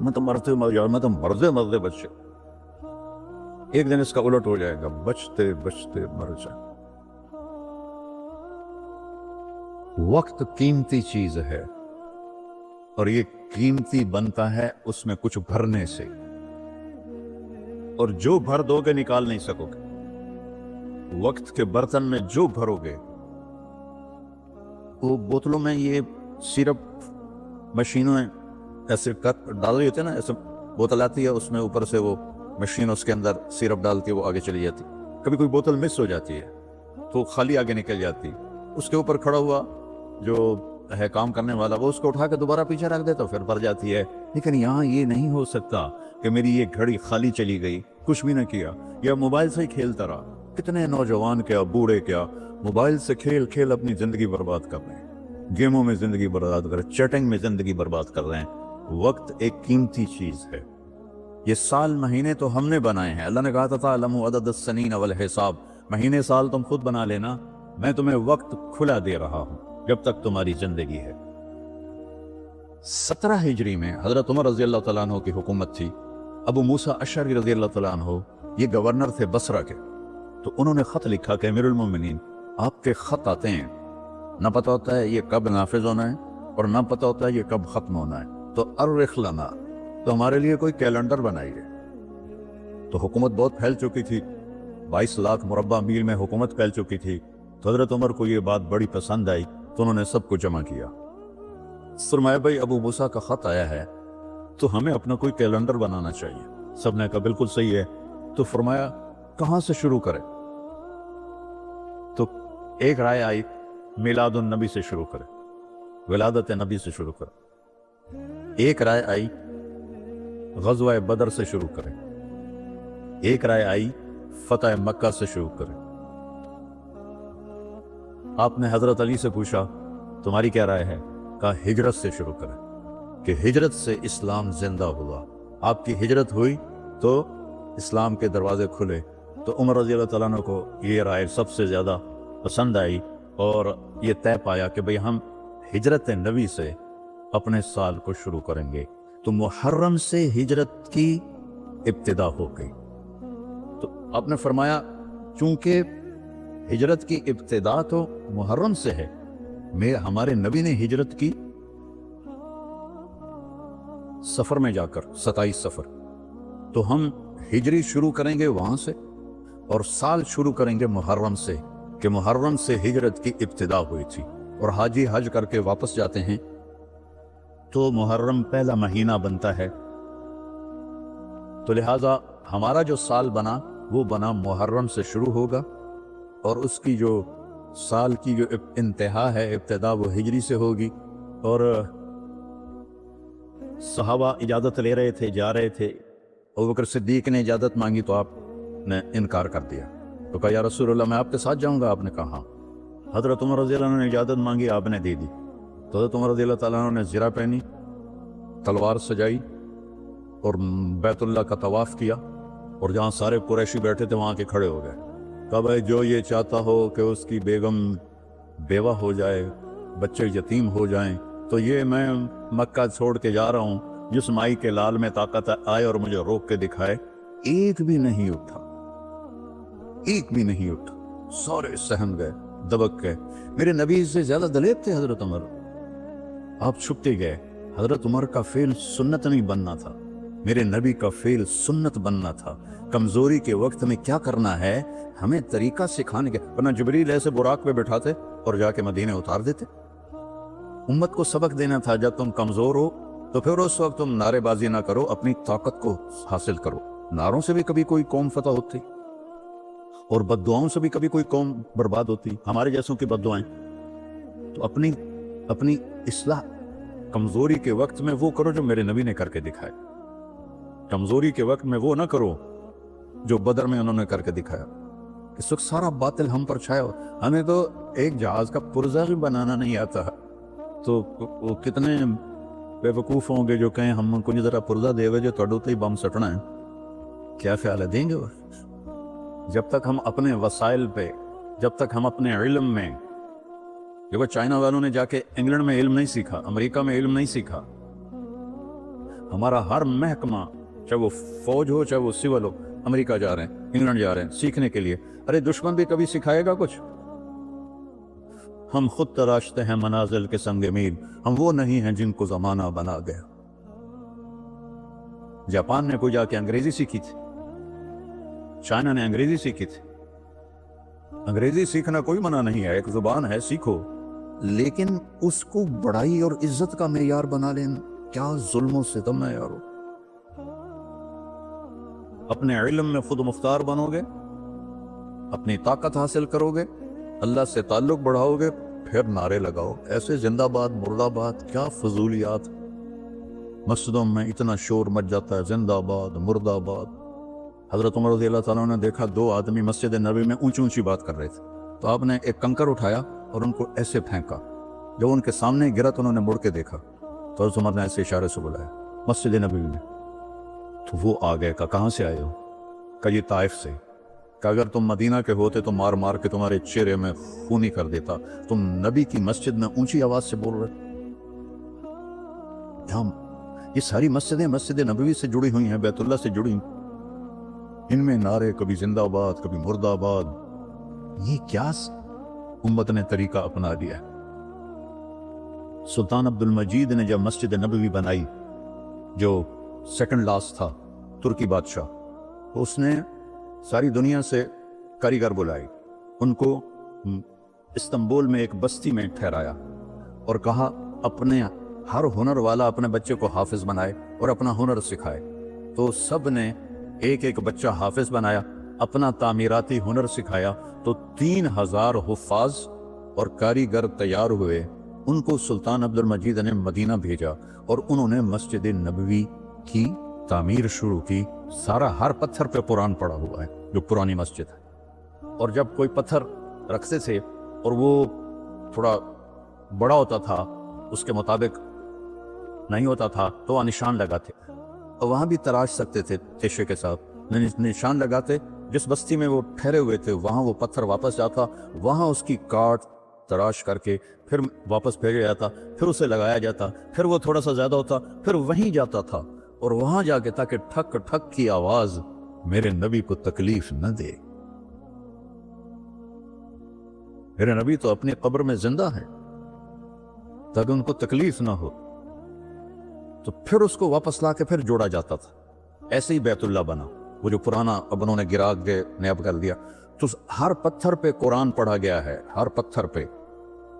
میں تو مرتے مر جاؤں، میں تو مرتے بچے. ایک دن اس کا الٹ ہو جائے گا، بچتے بچتے مر جائے. وقت قیمتی چیز ہے اور یہ قیمتی بنتا ہے اس میں کچھ بھرنے سے، اور جو بھر دو گے نکال نہیں سکو گے. وقت کے برتن میں جو بھرو گے، وہ بوتلوں میں یہ سیرپ مشینوں ایسے ڈال رہی ہوتی ہے نا، ایسے بوتل آتی ہے، اس میں اوپر سے وہ مشین اس کے اندر سیرپ ڈالتی ہے، وہ آگے چلی جاتی. کبھی کوئی بوتل مس ہو جاتی ہے تو خالی آگے نکل جاتی، اس کے اوپر کھڑا ہوا جو ہے کام کرنے والا، وہ اس کو اٹھا کے دوبارہ پیچھے رکھ دیتا، پھر بھر جاتی ہے. لیکن یہاں یہ نہیں ہو سکتا کہ میری یہ گھڑی خالی چلی گئی، کچھ بھی نہ کیا، یا موبائل سے ہی کھیلتا رہا. کتنے نوجوان کیا بوڑھے کیا موبائل سے کھیل کھیل اپنی زندگی برباد کر رہے ہیں، گیموں میں زندگی برباد کر رہے ہیں، چیٹنگ میں زندگی برباد کر رہے ہیں. وقت ایک قیمتی چیز ہے. یہ سال مہینے تو ہم نے بنائے ہیں. اللہ نے کہا تھا علم عدد السنین والحساب، مہینے سال تم خود بنا لینا، میں تمہیں وقت کھلا دے رہا ہوں جب تک تمہاری زندگی ہے. 17 ہجری میں حضرت عمر رضی اللہ تعالیٰ عنہ کی حکومت تھی. ابو موسیٰ اشعری رضی اللہ تعالیٰ عنہ یہ گورنر تھے بصرہ کے. تو انہوں نے خط لکھا کہ امیر المومنین، آپ کے خط آتے ہیں، نہ پتہ ہوتا ہے یہ کب نافذ ہونا ہے اور نہ پتہ ہوتا ہے یہ کب ختم ہونا ہے، تو ارخ لنا، تو ہمارے لیے کوئی کیلنڈر بنائیے. تو حکومت بہت پھیل چکی تھی، 22 لاکھ مربع میل میں حکومت پھیل چکی تھی. تو حضرت عمر کو یہ بات بڑی پسند آئی، تو انہوں نے سب کو جمع کیا. فرمایا بھائی ابو موسیٰ کا خط آیا ہے تو ہمیں اپنا کوئی کیلنڈر بنانا چاہیے. سب نے کہا بالکل صحیح ہے. تو فرمایا کہاں سے شروع کریں؟ تو ایک رائے آئی میلاد النبی سے شروع کریں، ولادت نبی سے شروع کریں. ایک رائے آئی غزوہ بدر سے شروع کریں. ایک رائے آئی فتح مکہ سے شروع کریں. آپ نے حضرت علی سے پوچھا تمہاری کیا رائے ہے؟ کہا ہجرت سے شروع کریں، کہ ہجرت سے اسلام زندہ ہوا. آپ کی ہجرت ہوئی تو اسلام کے دروازے کھلے. تو عمر رضی اللہ تعالیٰ عنہ کو یہ رائے سب سے زیادہ پسند آئی، اور یہ طے پایا کہ بھئی ہم ہجرت نبی سے اپنے سال کو شروع کریں گے. تو محرم سے ہجرت کی ابتدا ہو گئی. تو آپ نے فرمایا چونکہ ہجرت کی ابتدا تو محرم سے ہے، ہمارے نبی نے ہجرت کی سفر میں جا کر 27 سفر، تو ہم ہجری شروع کریں گے وہاں سے، اور سال شروع کریں گے محرم سے، کہ محرم سے ہجرت کی ابتدا ہوئی تھی. اور حاجی حج کر کے واپس جاتے ہیں تو محرم پہلا مہینہ بنتا ہے. تو لہٰذا ہمارا جو سال بنا وہ بنا محرم سے شروع ہوگا، اور اس کی جو سال کی جو انتہا ہے، ابتدا، وہ ہجری سے ہوگی. اور صحابہ اجازت لے رہے تھے، جا رہے تھے. ابوبکر صدیق نے اجازت مانگی تو آپ نے انکار کر دیا. تو کہا یا رسول اللہ میں آپ کے ساتھ جاؤں گا. آپ نے کہا ہاں. حضرت عمر رضی اللہ عنہ نے اجازت مانگی، آپ نے دے دی. تو حضرت عمر رضی اللہ تعالیٰ عنہ نے زرہ پہنی، تلوار سجائی اور بیت اللہ کا طواف کیا، اور جہاں سارے قریشی بیٹھے تھے وہاں کے کھڑے ہو گئے. کہا بھائی جو یہ چاہتا ہو کہ اس کی بیگم بیوہ ہو جائے، بچے یتیم ہو جائیں، تو یہ میں مکہ چھوڑ کے جا رہا ہوں. جس مائی کے لال میں طاقت آئے اور مجھے روک کے دکھائے. ایک بھی نہیں اٹھا، ایک بھی نہیں اٹھا. سارے سہم گئے، دبک گئے. میرے نبی سے زیادہ دلیر تھے حضرت عمر. آپ چھپتے گئے. حضرت عمر کا فعل سنت نہیں بننا تھا، میرے نبی کا فعل سنت بننا تھا. کمزوری کے وقت میں کیا کرنا ہے ہمیں طریقہ سکھانے کے، ورنہ جبریل ایسے براق پہ بٹھاتے اور جا کے مدینے اتار دیتے. امت کو سبق دینا تھا جب تم کمزور ہو تو پھر اس وقت تم نعرے بازی نہ کرو، اپنی طاقت کو حاصل کرو. نعروں سے بھی کبھی کوئی قوم فتح ہوتی اور بد دعاؤں سے بھی کبھی کوئی قوم برباد ہوتی، ہمارے جیسوں کی بد دعائیں. تو اپنی اصلاح کمزوری کے وقت میں وہ کرو جو میرے نبی نے کر کے دکھائے. کمزوری کے وقت میں وہ نہ کرو جو بدر میں انہوں نے کر کے دکھایا. اس وقت سارا باطل ہم پر چھایا ہو. ہمیں تو ایک جہاز کا پرزہ بھی بنانا نہیں آتا، تو وہ کتنے بے وقوف ہوں گے جو کہیں ہم کو ذرا پرزہ دے گے جو توڑو تو ہی بم سٹنا ہے. کیا خیال ہے دیں گے وہ؟ جب تک ہم اپنے وسائل پہ، جب تک ہم اپنے علم میں، دیکھو چائنا والوں نے جا کے انگلینڈ میں علم نہیں سیکھا، امریکہ میں علم نہیں سیکھا. ہمارا ہر محکمہ، چاہے وہ فوج ہو چاہے وہ سول ہو، امریکہ جا رہے ہیں، انگلینڈ جا رہے ہیں سیکھنے کے لیے. ارے دشمن بھی کبھی سکھائے گا کچھ؟ ہم خود تراشتے ہیں منازل کے سنگ میل، ہم وہ نہیں ہیں جن کو زمانہ بنا گیا. جاپان نے کوئی جا کے انگریزی سیکھی تھی؟ چائنا نے انگریزی سیکھی تھی؟ انگریزی سیکھنا کوئی منع نہیں ہے، ایک زبان ہے، سیکھو، لیکن اس کو بڑائی اور عزت کا معیار بنا لینا کیا ظلم و ستم ہے یارو. اپنے علم میں خود مختار بنو گے، اپنی طاقت حاصل کرو گے، اللہ سے تعلق بڑھاؤ گے، پھر نعرے لگاؤ. ایسے زندہ باد مرد آباد کیا فضولیات. مسجدوں میں اتنا شور مچ جاتا ہے، زندہ باد مرد آباد. حضرت عمر رضی اللہ تعالیٰ نے دیکھا 2 آدمی مسجد نبوی میں اونچی اونچی بات کر رہے تھے، تو آپ نے ایک کنکر اٹھایا اور ان کو ایسے پھینکا. جب ان کے سامنے گرا تو انہوں نے مڑ کے دیکھا تو حضرت عمر نے ایسے اشارے سے بلایا مسجد نبوی میں. تو وہ آ گئے، کہاں سے آئے ہو؟ کہا یہ طائف سے. کہ اگر تم مدینہ کے ہوتے تو مار مار کے تمہارے چہرے میں خونی کر دیتا. تم نبی کی مسجد میں اونچی آواز سے بول رہے. یہ ساری مسجدیں مسجد نبوی سے جڑی ہوئی ہیں، بیت اللہ سے جڑی ہیں. ان میں نعرے کبھی زندہ باد کبھی مرد آباد. یہ کیا امت نے طریقہ اپنا لیا. سلطان عبد المجید نے جب مسجد نبوی بنائی، جو سیکنڈ لاسٹ تھا ترکی بادشاہ، تو اس نے ساری دنیا سے کاریگر بلائی. ان کو استنبول میں ایک بستی میں ٹھہرایا اور کہا اپنے ہر ہنر والا اپنے بچے کو حافظ بنائے اور اپنا ہنر سکھائے. تو سب نے ایک ایک بچہ حافظ بنایا، اپنا تعمیراتی ہنر سکھایا. تو 3000 حفاظ اور کاریگر تیار ہوئے. ان کو سلطان عبد المجید نے مدینہ بھیجا اور انہوں نے مسجد نبوی کی تعمیر شروع کی. ہر پتھر پہ قرآن پڑا ہوا ہے جو پرانی مسجد ہے. اور جب کوئی پتھر رکھتے تھے اور وہ تھوڑا بڑا ہوتا تھا، اس کے مطابق نہیں ہوتا تھا، تو وہ نشان لگاتے. اور وہاں بھی تراش سکتے تھے تیشے کے ساتھ، نشان لگاتے. جس بستی میں وہ ٹھہرے ہوئے تھے وہاں وہ پتھر واپس جاتا، وہاں اس کی کاٹ تراش کر کے پھر واپس بھیجا جاتا، پھر اسے لگایا جاتا، پھر وہ تھوڑا سا زیادہ ہوتا، پھر وہیں جاتا تھا اور وہاں جا کے تاکہ ٹھک ٹھک کی آواز میرے نبی کو تکلیف نہ دے. میرے نبی تو اپنی قبر میں زندہ ہے تاکہ ان کو تکلیف نہ ہو. تو پھر اس کو واپس لا کے پھر جوڑا جاتا تھا. ایسے ہی بیت اللہ بنا، وہ جو پرانا اب انہوں نے گرا کے نیب کر دیا. تو ہر پتھر پہ قرآن پڑھا گیا ہے، ہر پتھر پہ.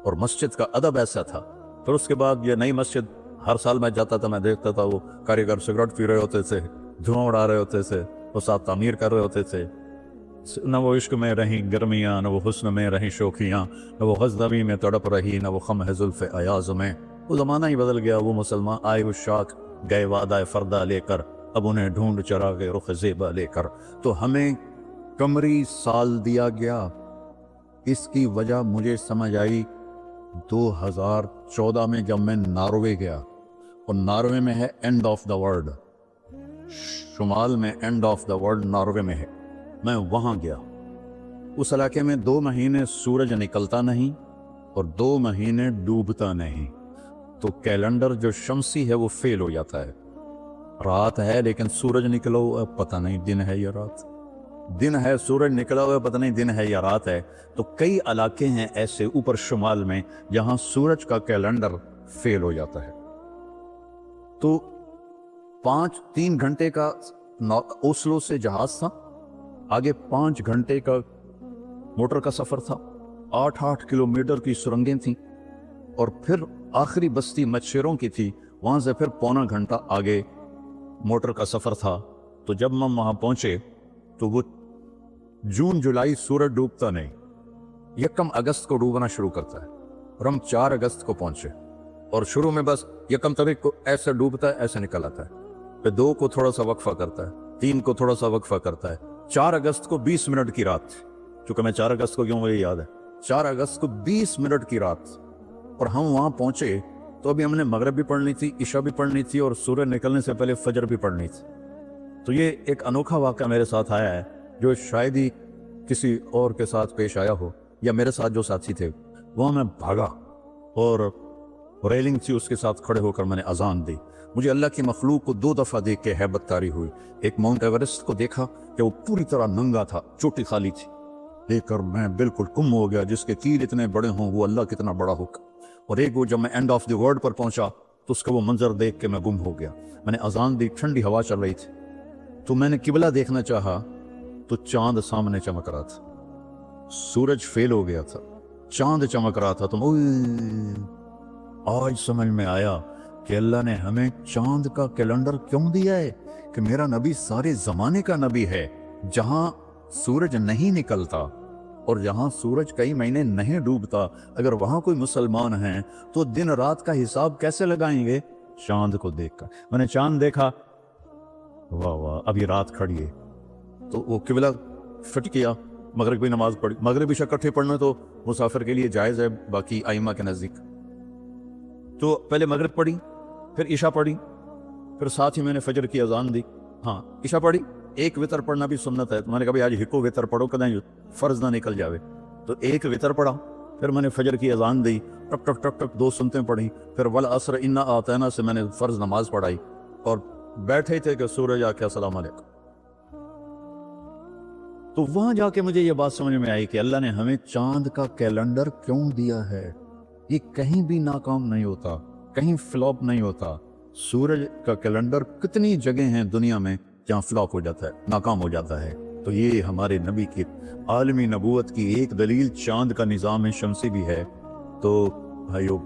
اور مسجد کا ادب ایسا تھا. پھر اس کے بعد یہ نئی مسجد، ہر سال میں جاتا تھا، میں دیکھتا تھا وہ کاریگر سگریٹ پی رہے ہوتے تھے، دھواں اڑا رہے ہوتے تھے، وہ ساتھ تعمیر کر رہے ہوتے تھے. نہ وہ عشق میں رہیں گرمیاں، نہ وہ حسن میں رہیں شوخیاں، نہ وہ غزنوی میں تڑپ رہی، نہ وہ خم ہے زلف ایاز میں. وہ زمانہ ہی بدل گیا. وہ مسلمان آئے وہ شاخ گئے وعدہ فردہ لے کر، اب انہیں ڈھونڈ چراغ رخ زیبا لے کر. تو ہمیں قمری سال دیا گیا. اس کی وجہ مجھے سمجھ آئی 2014 میں جب میں ناروے گیا. اور ناروے میں ہے اینڈ آف دا ورلڈ، شمال میں and of the world Norway میں ہے. میں وہاں گیا. اس علاقے میں 2 مہینے سورج نکلتا نہیں اور 2 مہینے ڈوبتا نہیں. تو کیلنڈر جو شمسی ہے وہ فیل ہو جاتا ہے. رات ہے لیکن سورج نکلا ہوا پتہ نہیں دن ہے یا رات، دن ہے سورج نکلا ہوا پتہ نہیں دن ہے یا رات ہے. تو کئی علاقے ہیں ایسے اوپر شمال میں جہاں سورج کا کیلنڈر فیل ہو جاتا ہے. تو 3 گھنٹے کا اوسلو سے جہاز تھا، آگے 5 گھنٹے کا موٹر کا سفر تھا، 8 کلومیٹر کی سرنگیں تھیں، اور پھر آخری بستی مچھروں کی تھی، وہاں سے پھر 1.25 گھنٹہ آگے موٹر کا سفر تھا. تو جب ہم وہاں پہنچے تو وہ جون جولائی سورج ڈوبتا نہیں، 1 اگست کو ڈوبنا شروع کرتا ہے. اور ہم 4 اگست کو پہنچے اور شروع میں بس 1 تاریخ کو ایسا ڈوبتا ہے ایسا نکل آتا ہے، پھر 2 کو تھوڑا سا وقفہ کرتا ہے، 3 کو تھوڑا سا وقفہ کرتا ہے. 4 اگست کو 20 منٹ کی رات تھی. چونکہ میں 4 اگست کو کیوں مجھے یاد ہے، 4 اگست کو 20 منٹ کی رات. اور ہم وہاں پہنچے تو ابھی ہم نے مغرب بھی پڑھنی تھی، عشاء بھی پڑھنی تھی، اور سورج نکلنے سے پہلے فجر بھی پڑھنی تھی. تو یہ ایک انوکھا واقعہ میرے ساتھ آیا ہے جو شاید ہی کسی اور کے ساتھ پیش آیا ہو، یا میرے ساتھ جو ساتھی تھے. وہاں میں بھاگا اور ریلنگ تھی اس کے ساتھ کھڑے ہو کر میں نے اذان دی. مجھے اللہ کی مخلوق کو 2 دفعہ دیکھ کے ہیبت طاری ہوئی. ایک ماؤنٹ ایورسٹ کو دیکھا کہ وہ پوری طرح ننگا تھا, چوٹی خالی تھی, دیکھ کر میں بالکل گم ہو گیا. جس کے تیر اتنے بڑے ہوں وہ اللہ کتنا بڑا ہوگا. اور ایک وہ جب میں اینڈ آف دی ورلڈ پر پہنچا تو اس کا وہ منظر دیکھ کے میں گم ہو گیا. میں نے اذان دی, ٹھنڈی ہوا چل رہی تھی, تو میں نے قبلہ دیکھنا چاہا تو چاند سامنے چمک رہا تھا. سورج فیل ہو گیا تھا, چاند چمک رہا تھا. تو آج سمجھ میں آیا کہ اللہ نے ہمیں چاند کا کیلنڈر کیوں دیا ہے, کہ میرا نبی سارے زمانے کا نبی ہے. جہاں سورج نہیں نکلتا اور جہاں سورج کئی مہینے نہیں ڈوبتا, اگر وہاں کوئی مسلمان ہیں تو دن رات کا حساب کیسے لگائیں گے؟ چاند کو دیکھ کر. میں نے چاند دیکھا, واہ واہ اب یہ رات کھڑی ہے. تو وہ قبلہ فٹ کیا, مغرب کی نماز پڑھی. مغرب عشاء اکٹھے پڑھنا تو مسافر کے لیے جائز ہے باقی ائمہ کے نزدیک. تو پہلے مغرب پڑھی, پھر عشاء پڑھی, پھر ساتھ ہی میں نے فجر کی اذان دی. ہاں عشاء پڑھی, ایک وطر پڑھنا بھی سنت ہے. تو میں نے کہا بھائی آج ہکو وطر پڑھو کدیں فرض نہ نکل جاوے. تو ایک وطر پڑھا, پھر میں نے فجر کی اذان دی, ٹک ٹک ٹک ٹک 2 سنتیں پڑھی. پھر والعصر انا اعطینا سے میں نے فرض نماز پڑھائی, اور بیٹھے تھے کہ سورج آ کے السلام علیکم. تو وہاں جا کے مجھے یہ بات سمجھ میں آئی کہ اللہ نے ہمیں چاند کا کیلنڈر کیوں دیا ہے. یہ کہیں بھی ناکام نہیں ہوتا, کہیں فلاپ نہیں ہوتا. سورج کا کیلنڈر کتنی جگہ ہیں دنیا میں جہاں فلاپ ہو جاتا ہے, ناکام ہو جاتا ہے. تو یہ ہمارے نبی کی عالمی نبوت کی ایک دلیل چاند کا نظام شمسی بھی ہے. تو بھائیو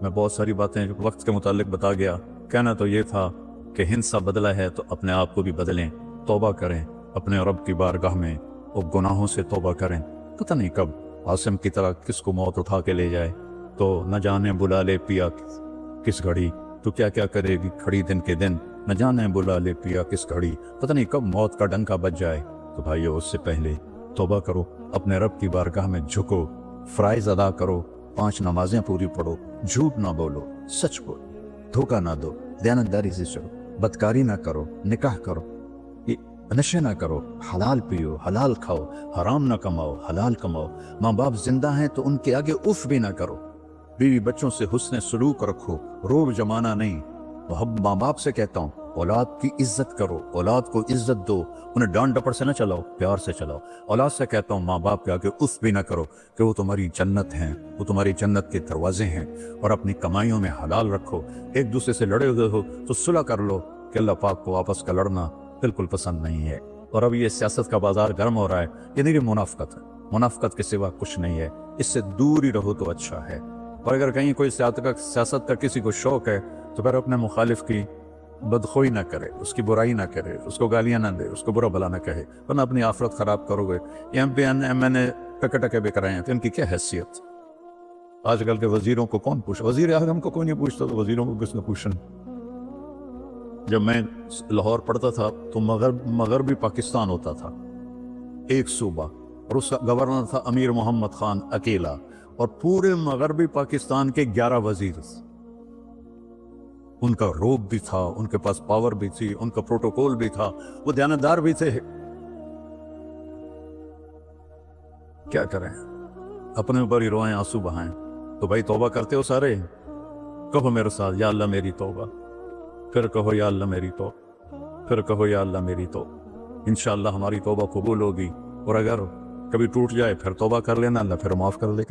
میں بہت ساری باتیں وقت کے متعلق بتا گیا. کہنا تو یہ تھا کہ ہندسہ بدلا ہے تو اپنے آپ کو بھی بدلیں, توبہ کریں اپنے رب کی بارگاہ میں, اور گناہوں سے توبہ کریں. پتہ نہیں کب عاصم کی طرح کس کو موت اٹھا کے لے جائے. تو نہ جانے بلا لے پیا کس گھڑی, تو کیا کیا کرے گی کھڑی دن کے دن. نہ جانے بلا لے پیا کس گھڑی, پتہ نہیں کب موت کا ڈنکا بج جائے. تو بھائیو اس سے پہلے توبہ کرو, اپنے رب کی بارگاہ میں جھکو, فرائض ادا کرو, 5 نمازیں پوری پڑھو, جھوٹ نہ بولو, سچ بولو, دھوکہ نہ دو, دیانتداری سے چلو, بدکاری نہ کرو, نکاح کرو, نشے نہ کرو, حلال پیو, حلال کھاؤ, حرام نہ کماؤ, حلال کماؤ. ماں باپ زندہ ہیں تو ان کے آگے اف بھی نہ کرو. بیوی بچوں سے حسن سلوک رکھو, روب جمانا نہیں. ماں باپ سے کہتا ہوں اولاد کی عزت کرو, اولاد کو عزت دو, انہیں ڈانٹ ڈپٹ سے نہ چلاؤ, پیار سے چلاؤ. اولاد سے کہتا ہوں ماں باپ کے آگے اف بھی نہ کرو, کہ وہ تمہاری جنت ہیں, وہ تمہاری جنت کے دروازے ہیں. اور اپنی کمائیوں میں حلال رکھو. ایک دوسرے سے لڑے ہوئے ہو تو صلح کر لو, کہ اللہ پاک کو آپس کا لڑنا بالکل پسند نہیں ہے. اور اب یہ سیاست کا بازار گرم ہو رہا ہے, یہ نہیں منافقت ہے, منافقت کے سوا کچھ نہیں ہے. اس سے دور ہی رہو تو اچھا ہے. اور اگر کہیں کوئی سیاست کا کسی کو شوق ہے تو پھر اپنے مخالف کی بدخوئی نہ کرے, اس کی برائی نہ کرے, اس کو گالیاں نہ دے, اس کو برا بھلا نہ کہے, ورنہ اپنی آخرت خراب کرو گے. ایم پی ایم این اے ٹکے ٹکے بے کرائے ہیں تو ان کی کیا حیثیت. آج کل کے وزیروں کو کون پوچھا, وزیر اعظم کو کوئی نہیں پوچھتا, تو وزیروں کو کس نے پوچھنا. جب میں لاہور پڑھتا تھا تو مغربی پاکستان ہوتا تھا, ایک صوبہ, اور اس کا گورنر تھا امیر محمد خان اکیلا, اور پورے مغربی پاکستان کے 11 وزیر. ان کا روب بھی تھا, ان کے پاس پاور بھی تھی, ان کا پروٹوکول بھی تھا, وہ دیانتدار بھی تھے. کیا کریں, اپنے اوپر ہی روئیں, آنسو بہائیں. تو بھائی توبہ کرتے ہو سارے, کہو میرے ساتھ یا اللہ میری توبہ, پھر کہو یا اللہ میری توبہ, پھر کہو یا اللہ میری توبہ. انشاءاللہ ہماری توبہ قبول ہوگی. اور اگر کبھی ٹوٹ جائے پھر توبہ کر لینا, اللہ پھر معاف کر دے گا.